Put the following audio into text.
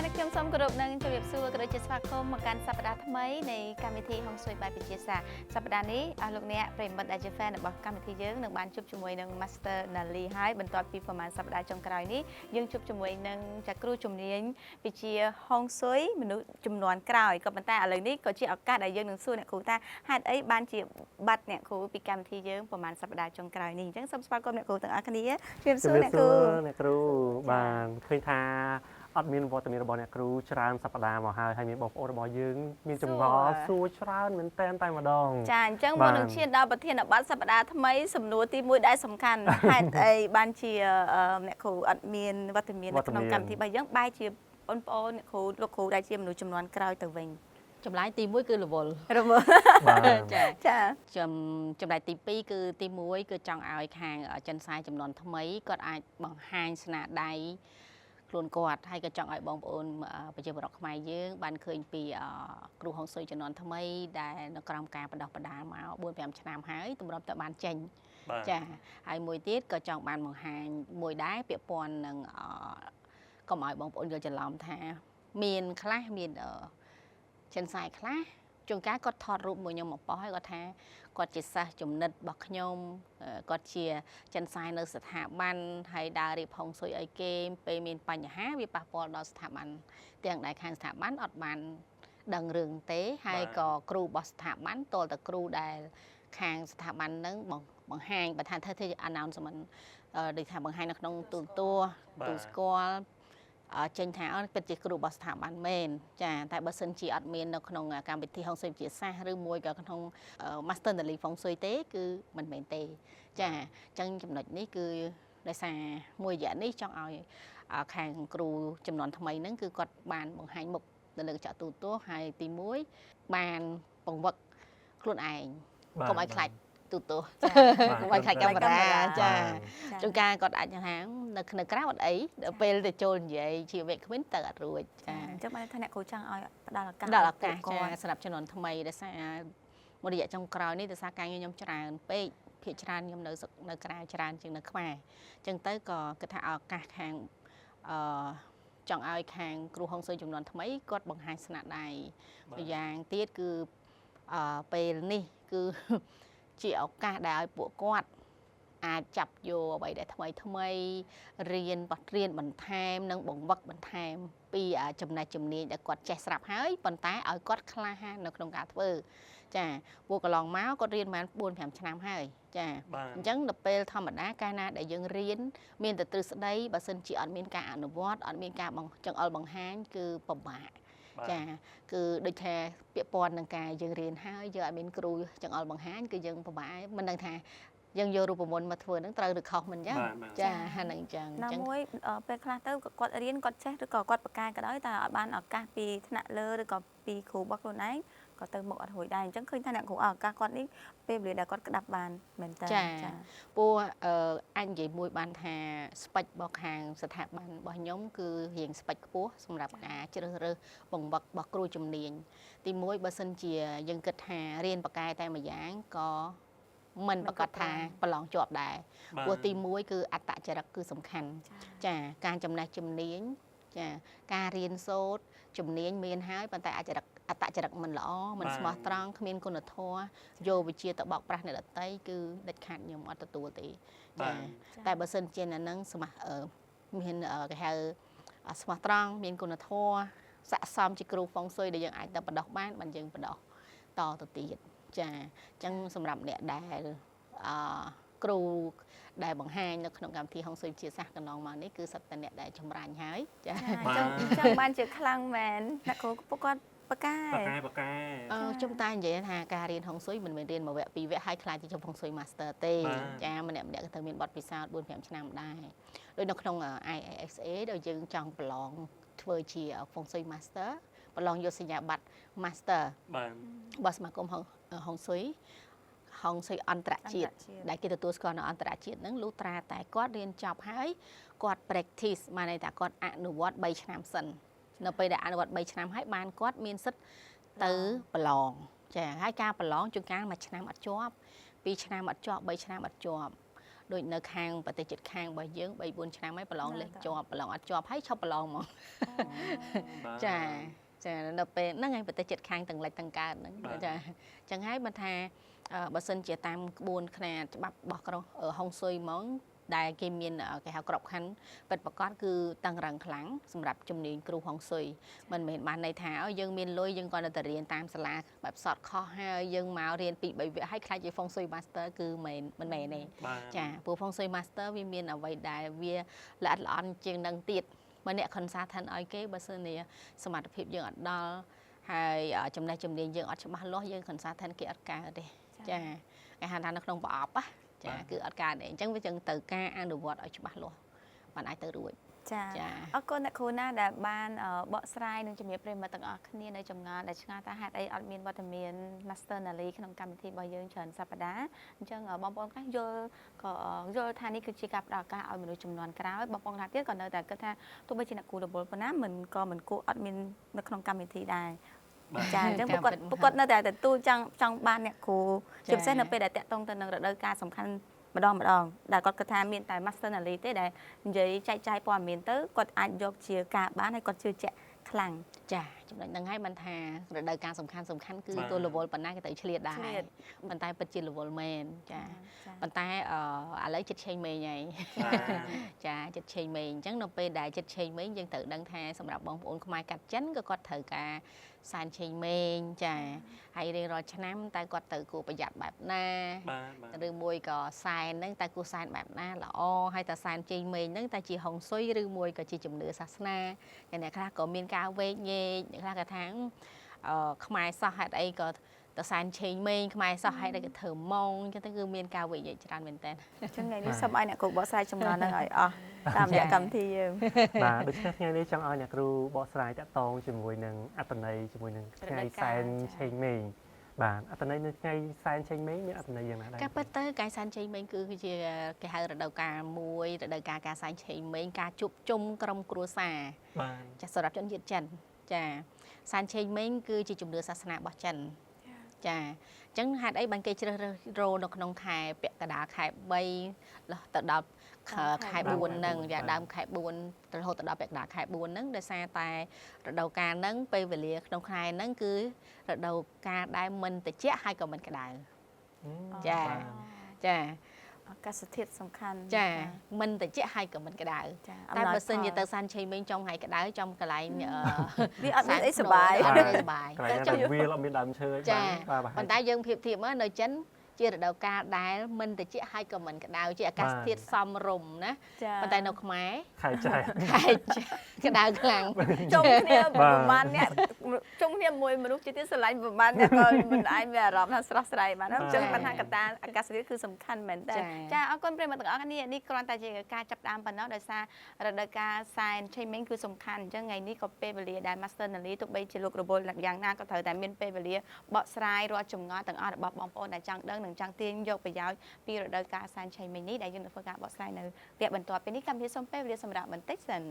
ในខ្ញុំសូមគោរពនឹងជម្រាបសួរក៏ដូចជាស្វាគមន៍មកកាន់សប្តាហ៍ថ្មីនៃកម្មវិធីហុងស៊ុយបែបវិទ្យាសាស្ត្រសប្តាហ៍នេះអស់លោកអ្នកប្រិយមិត្តដែលជា fan របស់កម្មវិធីយើងនឹងបានជួបជាមួយនឹង Master Nali ហើយបន្ទាប់ពីប្រហែលសប្តាហ៍ចុងក្រោយនេះយើងជួបជាមួយនឹងចាគ្រូជំនាញវិជ្ជាហុងស៊ុយមនុស្សចំនួនក្រោយក៏ប៉ុន្តែឥឡូវនេះក៏ជាឱកាសដែលយើងនឹងសួរអ្នកគ្រូថាហេតុអីបានជាបាត់អ្នកគ្រូពីកម្មវិធីយើងប្រហែលសប្តាហ៍ចុងក្រោយនេះអញ្ចឹងសូមស្វាគមន៍អ្នកគ្រូទាំងអស់គ្នាជម្រាបសួរអ្នកគ្រូបានឃើញថាអត់មានវត្តមានរបស់អ្នកគ្រូច្រើនសប្តាហ៍មកហើយមានបងប្អូនរបស់យើងមានចម្ងល់សួរច្រើនមែនតែម្ដងចាអញ្ចឹងមុននឹងឈានដល់ប្រធានបទសប្តាហ៍ថ្មីសំណួរទី1ដែលសំខាន់ហេតុអីបានជាអ្នកគ្រូអត់មានវត្តមាននៅក្នុងកម្មវិធីរបស់យើងបែរជាបងប្អូនអ្នកគ្រូលោកគ្រូដែលជាមនុស្សចំនួនក្រោយទៅវិញចម្លើយទី1គឺរវល់ចាចម្លើយទី2គឺទី1គឺចង់ឲ្យខាងចិនសាយចំនួនថ្មីគាត់អាចបង្ហាញស្នាដៃខ្លួនគាត់ហើយក៏ចង់ឲ្យបងប្អូនប្រជាពលរដ្ឋខ្មែរយើងបានឃើញពីគ្រូហុងស៊ុយចំនួនថ្មីដែលនៅក្រោមការបណ្ដោះបណ្ដាលមក 4-5 ឆ្នាំហើយទម្រាំតែបានចេញចាហើយមួយទៀតក៏ចង់បានបង្ហាញមួយដែរពាក់ព័ន្ធនឹងកុំឲ្យបងប្អូនយល់ច្រឡំថាមានខ្លះមានចិនសាយខ្លះជួនកាលគាត់ថតរូបមួយខ្ញុំមកប៉ោះហើយគាត់ថាគាត់ជាសិស្សចំណិតរបស់ខ្ញុំគាត់ជាចិនសាយនៅស្ថាប័នហើយដើររៀបហុងស៊ុយអីគេពេលមានបញ្ហាវាប៉ះពាល់ដល់ស្ថាប័នទាំងដែលខាងស្ថាប័នអត់បានដឹងរឿងទេហើយក៏គ្រូរបស់ស្ថាប័នតលតែគ្រូដែលខាងស្ថាប័ននឹងបង្ហាញបើថាធ្វើ announcement ដូចថាបង្ហាញនៅក្នុងទូស្គាល់ចេញថាអត់ពិតជាគ្រូរបស់ស្ថាប័នមែនចាតែបើសិនជាអត់មាននៅក្នុងកម្មវិធីហុងស៊ុយវិទ្យាសាស្ត្រឬមួយក៏ក្នុង Master Nali ហុងស៊ុយទេគឺមិនមែនទេចាអញ្ចឹងចំណុចនេះគឺដោយសារមួយរយៈនេះចង់ឲ្យខាងគ្រូចំនួនថ្មីហ្នឹងគឺគាត់បានបង្ហាញមុខនៅលើកញ្ចក់ទូរទស្សន៍ហើយទី1បានពង្វឹកខ្លួនឯងកុំឲ្យខ្លាចទូទស្សន៍កុំឲ្យខ្លាចកាមេរ៉ាចាជួនកាលគាត់អាចថានៅក្រៅអត់អីដល់ពេលទៅចូលនិយាយជីវៈគ្មានទៅអត់រួចចាអញ្ចឹងបានថាអ្នកគ្រូចង់ឲ្យផ្ដល់ឱកាសចាសម្រាប់ជំនាន់ថ្មីដោយសារមួយរយៈចុងក្រោយនេះដោយសារការងារខ្ញុំច្រើនពេកភាគច្រើនខ្ញុំនៅក្រៅច្រើនជាងនៅខ្មែរអញ្ចឹងទៅក៏គិតថាឱកាសខាងចង់ឲ្យខាងគ្រូហុងស៊ុយចំនួនថ្មីគាត់បង្ហាញស្នាដៃម្យ៉ាងទៀតគឺពេលនេះគឺជាឱកាសដែលឲ្យពួកគាត់អាចចាប់យកអ្វីដែលថ្មីរៀនបន្ថែមនិងបង្វឹកបន្ថែមពីចំណេះជំនាញដែលគាត់ចេះស្រាប់ហើយប៉ុន្តែឲ្យគាត់ក្លាហាននៅក្នុងការធ្វើចាពួកកន្លងមកគាត់រៀនបាន 4-5 ឆ្នាំហើយចាអញ្ចឹងដល់ពេលធម្មតាកាលណាដែលយើងរៀនមានតែទ្រឹស្ដីបើសិនជាអត់មានការអនុវត្តអត់មានការចង្អុលបង្ហាញគឺពិបាកចាគឺដូចថាពាក់ព័ន្ធនឹងការយើងរៀនហើយយើងអត់មានគ្រូចង្អុលបង្ហាញគឺយើងពិបាកមិនដឹងថាយើងយករូបមន្តមកធ្វើហ្នឹងត្រូវឬខុសមិនចឹងចាហ្នឹងចឹងណាមួយពេលខ្លះទៅគាត់រៀនគាត់ចេះឬក៏គាត់បកកាយក៏ដោយតែអត់បានឱកាសពីថ្នាក់លើឬក៏ពីគ្រូរបស់ខ្លួនឯងក៏ទៅមុខអត់រួចដែរអញ្ចឹងឃើញថាអ្នកគ្រូឱកាសគាត់នេះពេលវេលាដែលគាត់ក្តាប់បានមែនតើចាពួកអាចនិយាយមួយបានថាស្ពេចរបស់ខាងស្ថាប័នរបស់ខ្ញុំគឺរៀងស្ពេចខ្ពស់សម្រាប់ការជ្រើសរើសបង្វឹករបស់គ្រូជំនាញទី1បើសិនជាយើងគិតថារៀនបកកាយតែមួយយ៉ាងក៏មិនប្រកាសថាប្រឡងជាប់ដែរព្រោះទី1គឺអត្តចរិតគឺសំខាន់ចាការចំណេះជំនាញចាការរៀនសូត្រជំនាញមានហើយប៉ុន្តែអត្តចរិតមិនល្អមិនស្មោះត្រង់គ្មានគុណធម៌យកវិជ្ជាទៅបោកប្រាស់អ្នកដទៃគឺដាច់ខាតខ្ញុំអត់ទទួលទេចាតែបើសិនជាអ្នកនឹងមានគេហៅស្មោះត្រង់មានគុណធម៌ស័ក្តិសមជាគ្រូហុងស៊ុយដែលយើងអាចទៅបដោះបានយើងបដោះតទៅទៀតចាអញ្ចឹងសម្រាប់អ្នកដែលគ្រូដែលបង្ហាញនៅក្នុងកម្មវិធីហុងស៊ុយវិទ្យាសាស្ត្រកន្លងមកនេះគឺសិតតែអ្នកដែលចម្រាញ់ហើយចាអញ្ចឹងបានជាខ្លាំងមែនអ្នកគ្រូពួកគាត់បកកាយខ្ញុំតែនិយាយថាការរៀនហុងស៊ុយមិនមែនរៀនមួយវគ្គពីរវគ្គហើយខ្លាចជាចុះហុងស៊ុយ Master ទេចាម្នាក់ក៏ត្រូវមានបទពិសោធន៍ 4-5 ឆ្នាំដែរដូចនៅក្នុង IASA ដែលយើងចង់ប្រឡងធ្វើជាហុងស៊ុយ Master ប្រឡងយកសញ្ញាបត្រ Master បាទសមាគមហុងស៊ុយអន្តរជាតិដែលគេទទួលស្គាល់នៅអន្តរជាតិហ្នឹងលុះត្រាតែគាត់រៀនចប់ហើយគាត់ practice បានន័យថាគាត់អនុវត្ត3ឆ្នាំសិននៅពេលដែលអនុវត្ត3ឆ្នាំហើយបានគាត់មានសិទ្ធិទៅប្រឡងចាហើយការប្រឡងជួនកាល1ឆ្នាំអត់ជាប់2ឆ្នាំអត់ជាប់3ឆ្នាំអត់ជាប់ ដូចនៅខាងប្រទេសជិតខាងរបស់យើង3 4ឆ្នាំហើយប្រឡងលេខជាប់ប្រឡងអត់ជាប់ហើយឈប់ប្រឡងហ្មងចាចានៅពេលហ្នឹងឯងប្រទេសជិតខាងទាំងលិចទាំងកើតហ្នឹងចាអញ្ចឹងហើយបើថាបើសិនជាតាមក្បួនខ្នាតច្បាប់របស់ក្រុងហុងស៊ុយហ្មងដែលគេមានគេហៅក្របខ័ណ្ឌពិតប្រាកដគឺតឹងរ៉ឹងខ្លាំងសម្រាប់ជំនាញគ្រូហុងស៊ុយមិនមែនបានន័យថាយើងមានលុយយើងគាត់ទៅរៀនតាមសាលាបែបសតខុសហើយយើងមករៀន2 3វគ្គហើយខ្លាចជាហុងស៊ុយ Master គឺមិនមែនទេចាព្រោះហុងស៊ុយ Master វាមានអ្វីដែលវាល្អិតល្អន់ជាងនឹងទៀតបើអ្នក consultant ឲ្យគេបើសិនជាសមត្ថភាពយើងអត់ដល់ហើយចំណេះជំនាញយើងអត់ច្បាស់លាស់យើង consultant គេអត់កើតទេចាគេហៅថានៅក្នុងប្រអប់ចាគឺអត់កើតទេអញ្ចឹងវាចឹងទៅការអនុវត្តឲ្យច្បាស់លាស់បានអាចទៅរួច ចាអរគុណអ្នកគ្រូណាដែលបានបកស្រាយនឹងជំរាបប្រិយមិត្តទាំងអស់គ្នានៅចម្ងាយដែលឆ្ងាយថាហេតុអីអត់មានវត្តមាន Master Nali ក្នុងកម្មវិធីរបស់យើងច្រើនសប្តាហ៍អញ្ចឹងបងប្អូនខ្លះយល់ថានេះគឺជាការផ្ដល់ឱកាសឲ្យមនុស្សចំនួនក្រោយបងប្អូនខ្លះទៀតក៏នៅតែគិតថាទោះបីជាអ្នកគ្រូរវល់ប៉ុណ្ណាមិនគួរអត់មាននៅក្នុងកម្មវិធីដែរចាអញ្ចឹងពួកគាត់នៅតែទទួលចង់បានអ្នកគ្រូជាពិសេសនៅពេលដែលតាក់ទងទៅនឹងរដូវកាលសំខាន់ម្ដងដែលគាត់គិតថាមានតែ Master Nali ទេដែលនិយាយចែកចាយព័ត៌មានទៅគាត់អាចយកជាការបានហើយគាត់ជឿជាក់ខ្លាំងចាចំណុចហ្នឹងហើយមិនថារដូវកាលសំខាន់គឺតួរវល់ប៉ុណ្ណាគេទៅឆ្លៀតដែរប៉ុន្តែពិតជារវល់មែនចាប៉ុន្តែឥឡូវចិត្តឆេងមេងហើយចាចិត្តឆេងមេងអញ្ចឹងនៅពេលដែលចិត្តឆេងមេងយើងត្រូវដឹងថាសម្រាប់បងប្អូនខ្មែរកាត់ចិនក៏គាត់ត្រូវការសែនឆេងមេងចាហើយរៀងរាល់ឆ្នាំតែគាត់ត្រូវគួរប្រយ័ត្នបែបណាឬមួយក៏សែនហ្នឹងតែគួរសែនបែបណាល្អហើយតែសែនឆេងមេងហ្នឹងតែជាហុងស៊ុយឬមួយក៏ជាជំនឿសាសនាអ្នកខ្លះក៏មានការវែកញែកអ្នកខ្លះក៏ថាខ្មែរសោះហេតុអីក៏តសែនឆេងមេងខ្មែរសោះហេតុអីក៏ធ្វើម៉ងអញ្ចឹងទៅគឺមានការវែកញែកច្រើនមែនតើអញ្ចឹងថ្ងៃនេះសូមឲ្យអ្នកគ្រូបកស្រាយចំណងហ្នឹងឲ្យអស់តាមរយៈកម្មវិធីយើងបាទដូច្នេះថ្ងៃនេះចង់ឲ្យអ្នកគ្រូបកស្រាយតាក់ទងជាមួយនឹងអត្តន័យជាមួយនឹងថ្ងៃសែនឆេងមេងបាទអត្តន័យនៅថ្ងៃសែនឆេងមេងមានអត្តន័យយ៉ាងណាដែរការពិតទៅការសែនឆេងមេងគឺជាគេហៅរដូវកាលមួយរដូវកាលការសែនឆេងមេងការជួបជុំក្រុមគ្រួសារបាទចាសម្រាប់ជនជាតិចិនចាសែនឆេងមេងគឺជាជំនឿសាសនារបស់ចិនចាអញ្ចឹងហេតុអីបានគេជ្រើសរើសរោនៅក្នុងខែពាក់កណ្ដាលខែ3ទៅដល់ខែ4ហ្នឹងចាដើមខែ4រហូតទៅដល់ពាក់កណ្ដាលខែ4ហ្នឹងដោយសារតែរដូវកាលហ្នឹងពេលវេលាក្នុងខែហ្នឹងគឺរដូវកាលដែលមិនត្រជាក់ហើយក៏មិនក្តៅចាអាកាសធាតុសំខាន់ចាមិនត្រជាក់ហើយក៏មិនក្តៅតែបើសិនជាទៅសានឆេងមេងចំថ្ងៃក្តៅចំកន្លែងវាអត់មានអីសុបាយកន្លែងវាអត់មានដើមឈើចាប៉ុន្តែយើងប្រៀបធៀបមើលនៅចិនជារដូវកាលដែលមិនត្រជាក់ហើយក៏មិនក្តៅជាអាកាសធាតុសមរម្យណាប៉ុន្តែនៅខ្មែរខែចែក្តៅខ្លាំងជុំគ្នាប្រហែលអ្នកជុំគ្នាមួយមនុស្សជាទៀតស្រឡាញ់ប្រហែលអ្នកក៏មិនអាចមានអារម្មណ៍ថាស្រស់ស្រាយបានអញ្ចឹងបញ្ហាកត្តាអាកាសធាតុគឺសំខាន់មែនតើចាអរគុណប្រិយមិត្តទាំងអស់គ្នានេះគ្រាន់តែជាការចាប់ផ្ដើមប៉ុណ្ណោះដោយសាររដូវកាលសែនឆេងមេងគឺសំខាន់អញ្ចឹងថ្ងៃនេះក៏ពេលវេលាដែល Master Nali ទោះបីជាលោករវល់យ៉ាងណាក៏ត្រូវតែមានពេលវេលាបកស្រាយរាល់ចម្ងល់ទាំងអស់របស់បងប្អូនដែលចង់ដឹងនិងចង់ទាញយកប្រយោជន៍ពីរដូវកាលសែនឆេងមេងនេះដែលយើងនឹងធ្វើការបកស្រាយនៅវគ្គបន្ទាប់ពីនេះកម្មវិធីសូមពេលវេលាសម្រាប់បន្តិចសិន